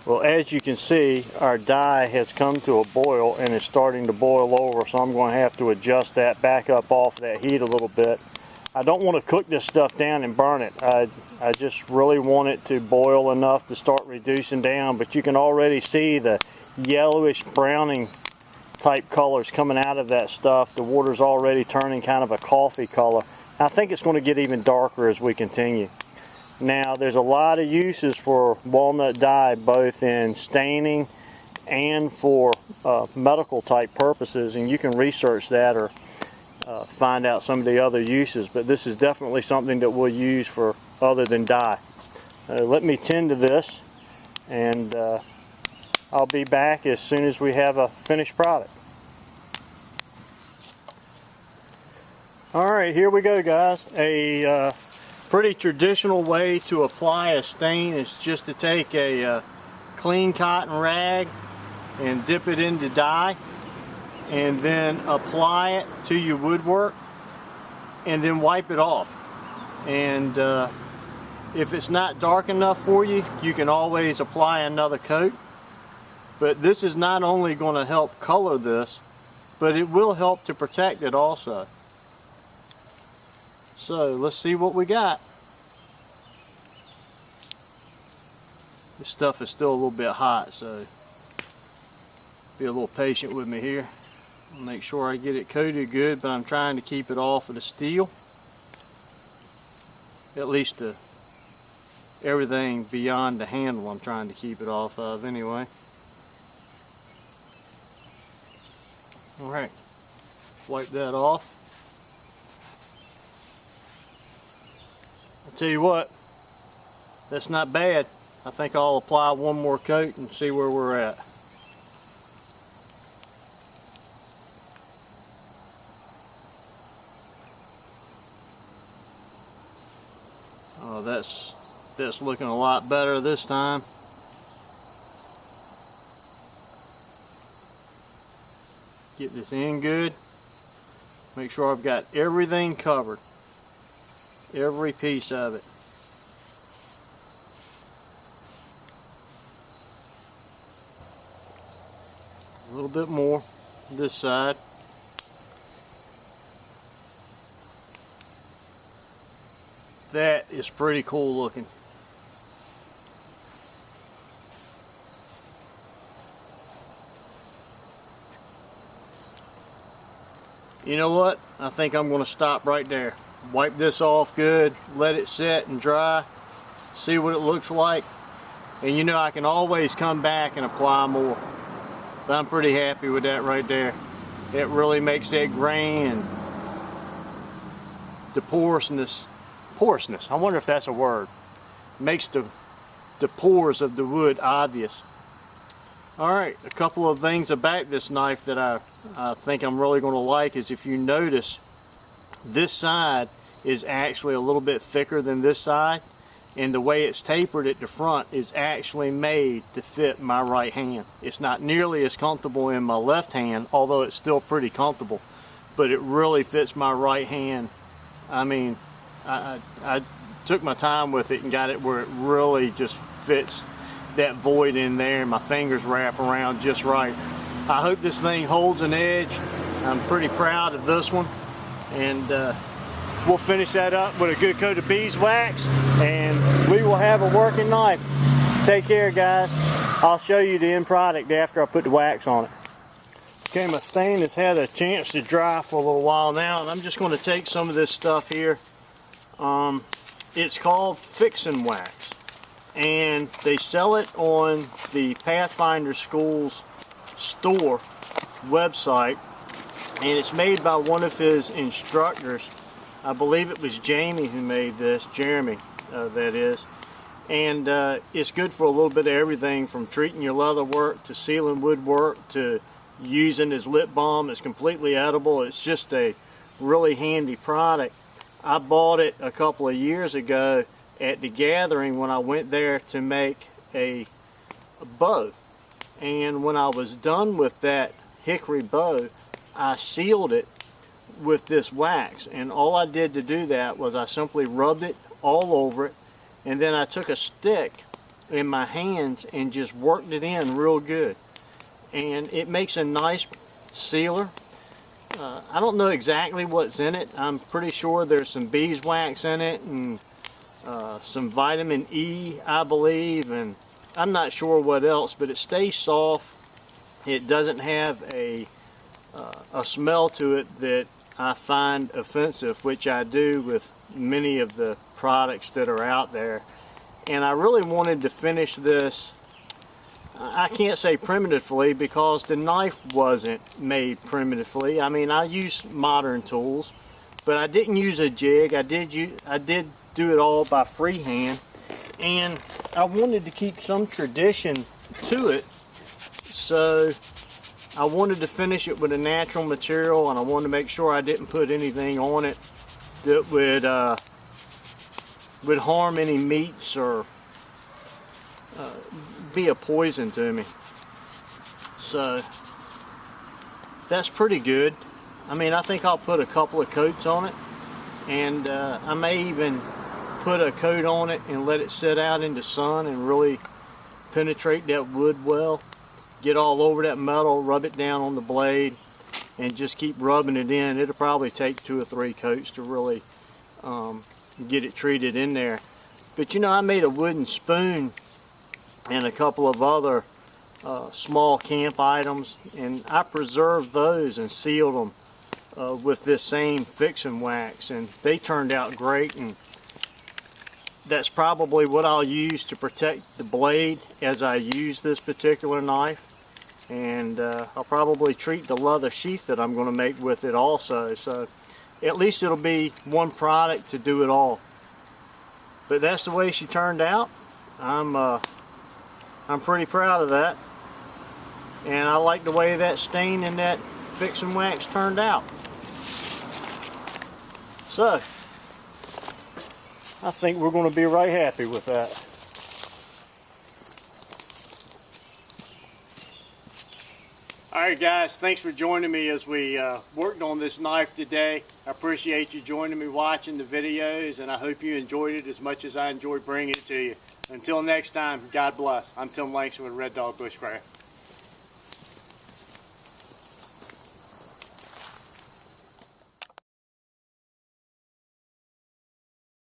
Well, as you can see, our dye has come to a boil and is starting to boil over, so I'm going to have to adjust that back up off that heat a little bit. I don't want to cook this stuff down and burn it. I just really want it to boil enough to start reducing down, but you can already see the yellowish browning type colors coming out of that stuff. The water's already turning kind of a coffee color. I think it's going to get even darker as we continue. Now, there's a lot of uses for walnut dye, both in staining and for medical type purposes, and you can research that or find out some of the other uses, but this is definitely something that we'll use for other than dye. Let me tend to this, and I'll be back as soon as we have a finished product. Alright, here we go, guys. A pretty traditional way to apply a stain is just to take a clean cotton rag and dip it into dye and then apply it to your woodwork and then wipe it off. And if it's not dark enough for you, you can always apply another coat. But this is not only going to help color this, but it will help to protect it also. So let's see what we got. This stuff is still a little bit hot, so be a little patient with me here. Make sure I get it coated good, but I'm trying to keep it off of the steel. At least everything beyond the handle I'm trying to keep it off of anyway. Alright, wipe that off. I'll tell you what, that's not bad. I think I'll apply one more coat and see where we're at. Oh, that's looking a lot better this time. Get this in good. Make sure I've got everything covered. Every piece of it. A little bit more this side. That is pretty cool looking. You know what? I think I'm going to stop right there. Wipe this off good, let it set and dry, see what it looks like. And you know, I can always come back and apply more. But I'm pretty happy with that right there. It really makes that grain and the porousness, I wonder if that's a word, makes the pores of the wood obvious. Alright, a couple of things about this knife that I think I'm really going to like is, if you notice, this side is actually a little bit thicker than this side, and the way it's tapered at the front is actually made to fit my right hand. It's not nearly as comfortable in my left hand, although it's still pretty comfortable, but it really fits my right hand. I mean, I took my time with it and got it where it really just fits that void in there, and my fingers wrap around just right. I hope this thing holds an edge. I'm pretty proud of this one, and we'll finish that up with a good coat of beeswax and we will have a working knife. Take care, guys. I'll show you the end product after I put the wax on it. Okay, my stain has had a chance to dry for a little while now, and I'm just going to take some of this stuff here. It's called Fixin' Wax, and they sell it on the Pathfinder School's store website, and it's made by one of his instructors. I believe it was Jamie who made this, Jeremy that is, and it's good for a little bit of everything, from treating your leather work to sealing woodwork to using as lip balm. It's completely edible. It's just a really handy product. I bought it a couple of years ago at the gathering when I went there to make a bow, and when I was done with that hickory bow, I sealed it with this wax, and all I did to do that was I simply rubbed it all over it, and then I took a stick in my hands and just worked it in real good. And it makes a nice sealer. I don't know exactly what's in it. I'm pretty sure there's some beeswax in it and some vitamin E, I believe, and I'm not sure what else, but it stays soft. It doesn't have a smell to it that I find offensive, which I do with many of the products that are out there. And I really wanted to finish this, I can't say primitively, because the knife wasn't made primitively. I mean, I use modern tools, but I didn't use a jig. I did do it all by freehand, and I wanted to keep some tradition to it, so I wanted to finish it with a natural material, and I wanted to make sure I didn't put anything on it that would harm any meats or be a poison to me. So that's pretty good. I mean, I think I'll put a couple of coats on it, and I may even put a coat on it and let it sit out in the sun and really penetrate that wood well. Get all over that metal, rub it down on the blade, and just keep rubbing it in. It'll probably take 2 or 3 coats to really get it treated in there. But you know, I made a wooden spoon and a couple of other small camp items, and I preserved those and sealed them with this same fixing wax, and they turned out great. And that's probably what I'll use to protect the blade as I use this particular knife. And I'll probably treat the leather sheath that I'm going to make with it also. So at least it'll be one product to do it all. But that's the way she turned out. I'm pretty proud of that, and I like the way that stain and that fixing wax turned out. So I think we're going to be right happy with that. Alright guys, thanks for joining me as we worked on this knife today. I appreciate you joining me watching the videos, and I hope you enjoyed it as much as I enjoyed bringing it to you. Until next time, God bless. I'm Tim Langston with Red Dog Bushcraft.